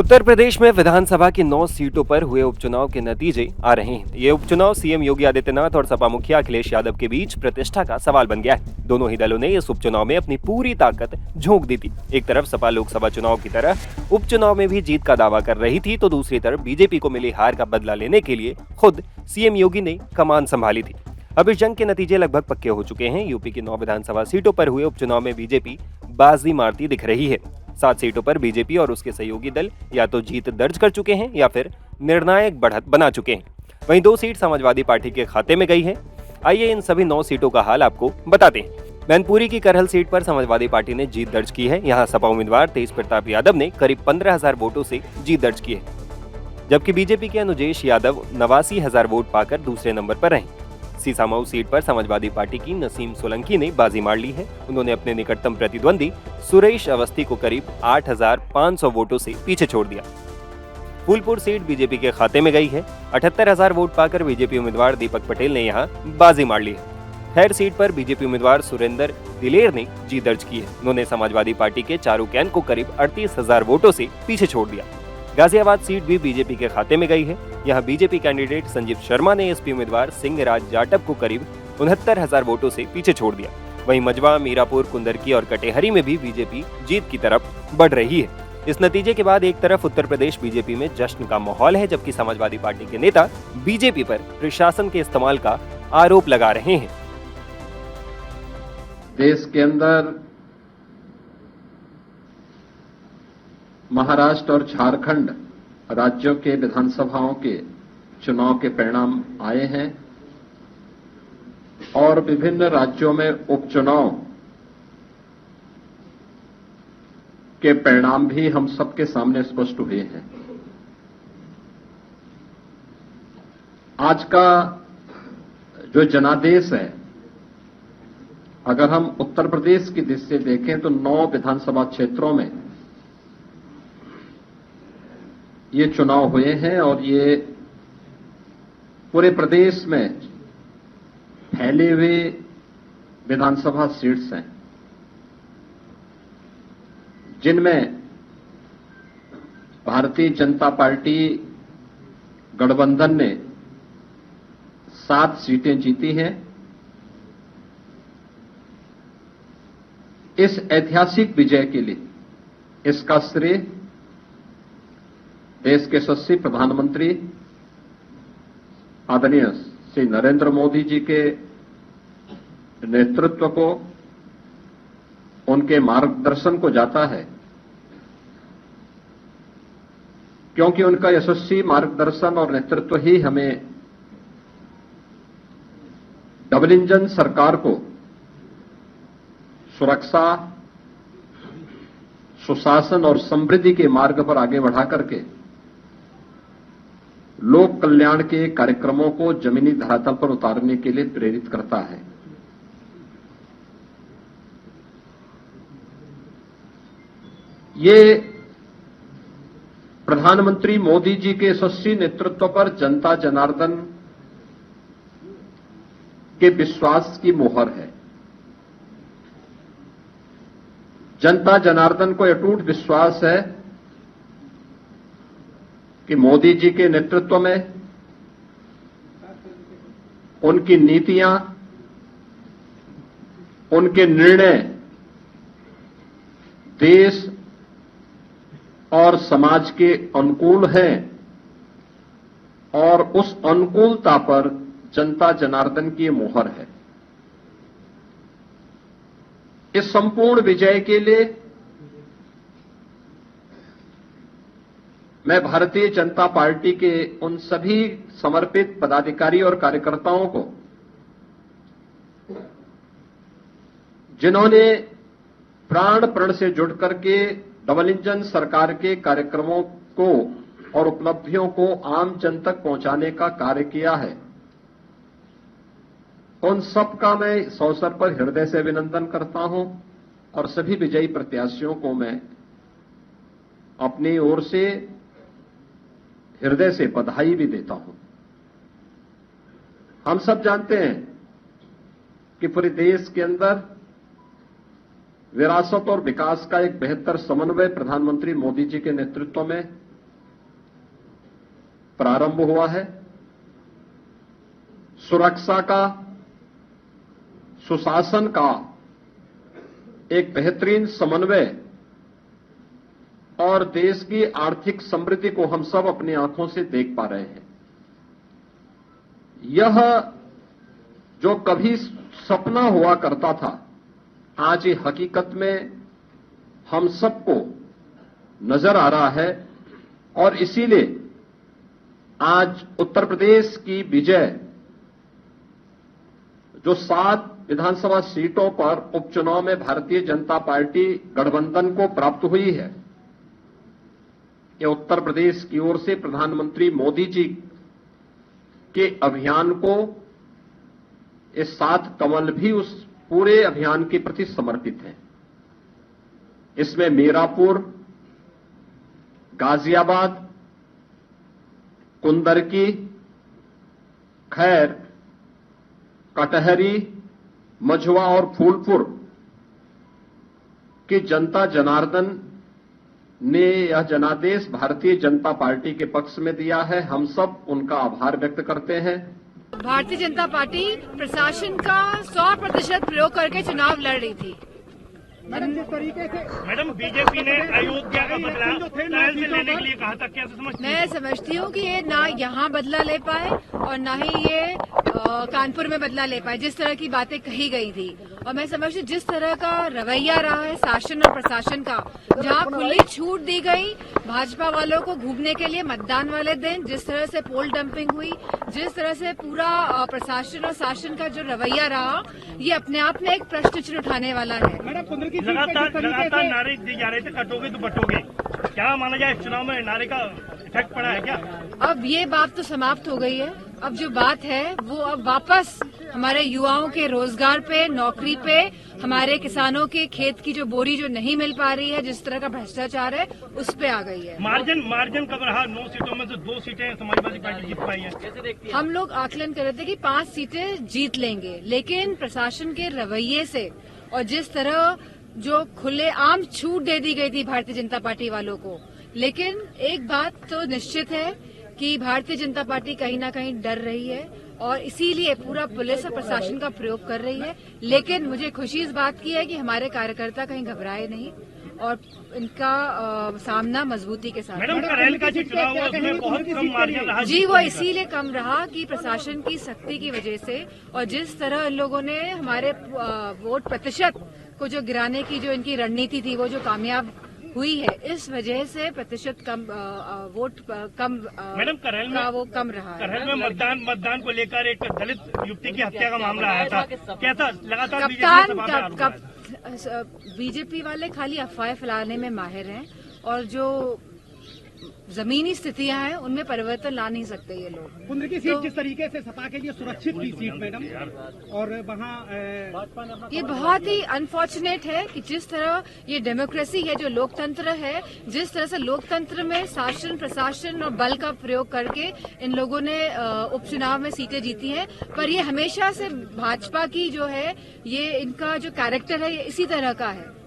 उत्तर प्रदेश में विधानसभा की 9 सीटों पर हुए उपचुनाव के नतीजे आ रहे हैं। ये उपचुनाव सीएम योगी आदित्यनाथ और सपा मुखिया अखिलेश यादव के बीच प्रतिष्ठा का सवाल बन गया है। दोनों ही दलों ने इस उपचुनाव में अपनी पूरी ताकत झोंक दी थी। एक तरफ सपा लोकसभा चुनाव की तरह उपचुनाव में भी जीत का दावा कर रही थी, तो दूसरी तरफ बीजेपी को मिली हार का बदला लेने के लिए खुद सीएम योगी ने कमान संभाली थी। अब इस जंग के नतीजे लगभग पक्के हो चुके हैं। यूपी की 9 विधानसभा सीटों पर हुए उपचुनाव में बीजेपी बाजी मारती दिख रही है। 7 सीटों पर बीजेपी और उसके सहयोगी दल या तो जीत दर्ज कर चुके हैं या फिर निर्णायक बढ़त बना चुके हैं। वहीं 2 सीट समाजवादी पार्टी के खाते में गई है। आइए इन सभी 9 सीटों का हाल आपको बताते हैं। मैनपुरी की करहल सीट पर समाजवादी पार्टी ने जीत दर्ज की है। यहाँ सपा उम्मीदवार तेज प्रताप यादव ने करीब 15,000 वोटों से जीत दर्ज की है, जबकि बीजेपी के अनुजेश यादव 89,000 वोट पाकर दूसरे नंबर पर रहे। सीसामऊ सीट पर समाजवादी पार्टी की नसीम सोलंकी ने बाजी मार ली है। उन्होंने अपने निकटतम प्रतिद्वंदी सुरेश अवस्थी को करीब 8,500 वोटों से पीछे छोड़ दिया। फूलपुर सीट बीजेपी के खाते में गई है। 78,000 वोट पाकर बीजेपी उम्मीदवार दीपक पटेल ने यहां बाजी मार ली है। खैर सीट पर बीजेपी उम्मीदवार सुरेंद्र दिलेर ने जीत दर्ज की है। उन्होंने समाजवादी पार्टी के चारू कैन को करीब 38,000 वोटों से पीछे छोड़ दिया। गाजियाबाद सीट भी बीजेपी के खाते में गई है। यहाँ बीजेपी कैंडिडेट संजीव शर्मा ने एसपी उम्मीदवार सिंह राज जाटव को करीब 69,000 वोटों से पीछे छोड़ दिया। वहीं मजवा, मीरापुर, कुंदरकी और कटेहरी में भी बीजेपी जीत की तरफ बढ़ रही है। इस नतीजे के बाद एक तरफ उत्तर प्रदेश बीजेपी में जश्न का माहौल है, जबकि समाजवादी पार्टी के नेता बीजेपी पर प्रशासन के इस्तेमाल का आरोप लगा रहे हैं। देश के अंदर महाराष्ट्र और झारखंड राज्यों के विधानसभाओं के चुनाव के परिणाम आए हैं और विभिन्न राज्यों में उपचुनाव के परिणाम भी हम सबके सामने स्पष्ट हुए हैं। आज का जो जनादेश है, अगर हम उत्तर प्रदेश की दृष्टि से देखें तो 9 विधानसभा क्षेत्रों में ये चुनाव हुए हैं और ये पूरे प्रदेश में फैले हुए विधानसभा सीट्स हैं, जिनमें भारतीय जनता पार्टी गठबंधन ने 7 सीटें जीती हैं। इस ऐतिहासिक विजय के लिए इसका श्रेय देश के यशस्वी प्रधानमंत्री आदरणीय श्री नरेंद्र मोदी जी के नेतृत्व को, उनके मार्गदर्शन को जाता है, क्योंकि उनका यशस्वी मार्गदर्शन और नेतृत्व ही हमें डबल इंजन सरकार को सुरक्षा, सुशासन और समृद्धि के मार्ग पर आगे बढ़ा करके लोक कल्याण के कार्यक्रमों को जमीनी धरातल पर उतारने के लिए प्रेरित करता है। ये प्रधानमंत्री मोदी जी के यशस्वी नेतृत्व पर जनता जनार्दन के विश्वास की मोहर है। जनता जनार्दन को अटूट विश्वास है कि मोदी जी के नेतृत्व में उनकी नीतियां, उनके निर्णय देश और समाज के अनुकूल हैं और उस अनुकूलता पर जनता जनार्दन की मोहर है। इस संपूर्ण विजय के लिए मैं भारतीय जनता पार्टी के उन सभी समर्पित पदाधिकारी और कार्यकर्ताओं को, जिन्होंने प्राण प्रण से जुड़ करके डबल इंजन सरकार के कार्यक्रमों को और उपलब्धियों को आम जन तक पहुंचाने का कार्य किया है, उन सबका मैं इस अवसर पर हृदय से अभिनंदन करता हूं और सभी विजयी प्रत्याशियों को मैं अपनी ओर से हृदय से बधाई भी देता हूं। हम सब जानते हैं कि पूरे देश के अंदर विरासत और विकास का एक बेहतर समन्वय प्रधानमंत्री मोदी जी के नेतृत्व में प्रारंभ हुआ है। सुरक्षा का, सुशासन का एक बेहतरीन समन्वय और देश की आर्थिक समृद्धि को हम सब अपनी आंखों से देख पा रहे हैं। यह जो कभी सपना हुआ करता था, आज ये हकीकत में हम सबको नजर आ रहा है और इसीलिए आज उत्तर प्रदेश की विजय जो 7 विधानसभा सीटों पर उपचुनाव में भारतीय जनता पार्टी गठबंधन को प्राप्त हुई है, ये उत्तर प्रदेश की ओर से प्रधानमंत्री मोदी जी के अभियान को, ये 7 कमल भी उस पूरे अभियान के प्रति समर्पित है। इसमें मीरापुर, गाजियाबाद, कुंदरकी, खैर, कटहरी, मझवा और फूलपुर की जनता जनार्दन ने यह जनादेश भारतीय जनता पार्टी के पक्ष में दिया है। हम सब उनका आभार व्यक्त करते हैं। भारतीय जनता पार्टी प्रशासन का 100% प्रयोग करके चुनाव लड़ रही थी। मैडम, जिस तरीके से बीजेपी ने अयोध्या का बदला ट्रायल से लेने के लिए कहा था, कैसे समझती हैं? मैं समझती हूँ कि ये ना यहाँ बदला ले पाए और ना ही ये कानपुर में बदला ले पाए, जिस तरह की बातें कही गई थी। और मैं समझती हूँ जिस तरह का रवैया रहा है शासन और प्रशासन का, जहाँ खुली छूट दी गई भाजपा वालों को घूमने के लिए मतदान वाले दिन, जिस तरह से पोल डंपिंग हुई, जिस तरह से पूरा प्रशासन और शासन का जो रवैया रहा, ये अपने आप में एक प्रश्न चिन्ह उठाने वाला है। लगातार नारे दिए जा रहे थे, कटोगे तो बटोगे। क्या माना जाए, इस चुनाव में नारे का इफेक्ट पड़ा है क्या? अब ये बात तो समाप्त हो गई है। अब जो बात है वो अब वापस हमारे युवाओं के रोजगार पे, नौकरी पे, हमारे किसानों के खेत की जो बोरी जो नहीं मिल पा रही है, जिस तरह का भ्रष्टाचार है, उस पे आ गई है। मार्जिन कब रहा? 9 सीटों में से 2 सीटें समाजवादी पार्टी जीत पाई है। हम लोग आकलन कर रहे थे कि 5 सीटें जीत लेंगे, लेकिन प्रशासन के रवैये से और जिस तरह जो खुलेआम छूट दे दी गई थी भारतीय जनता पार्टी वालों को, लेकिन एक बात तो निश्चित है कि भारतीय जनता पार्टी कहीं ना कहीं डर रही है और इसीलिए पूरा पुलिस और प्रशासन का प्रयोग कर रही है। लेकिन मुझे खुशी इस बात की है कि हमारे कार्यकर्ता कहीं घबराए नहीं और इनका सामना मजबूती के साथ। मैडम, करेल का जो चुनाव हुआ उसमें बहुत कम मार्जिन रहा। जी, वो इसीलिए कम रहा कि प्रशासन की सख्ती की वजह से और जिस तरह इन लोगों ने हमारे वोट प्रतिशत को जो गिराने की जो इनकी रणनीति थी, वो जो कामयाब हुई है, इस वजह से प्रतिशत कम वोट कम मैडम, करेल में वो कम रहा है। करेल में मतदान को लेकर एक दलित युवती की हत्या का मामला आया था। कैसा लगातार बीजेपी वाले खाली अफवाहें फैलाने में माहिर हैं और जो जमीनी स्थितियां हैं उनमें परिवर्तन ला नहीं सकते ये लोग। कुंदर की सीट जिस तरीके से सपा के लिए सुरक्षित थी सीट मैडम, और वहाँ ये बहुत ही अनफॉर्चुनेट है कि जिस तरह ये डेमोक्रेसी है, जो लोकतंत्र है, जिस तरह से लोकतंत्र में शासन, प्रशासन और बल का प्रयोग करके इन लोगों ने उपचुनाव में सीटें जीती हैं। पर ये हमेशा से भाजपा की जो है, ये इनका जो कैरेक्टर है, ये इसी तरह का है।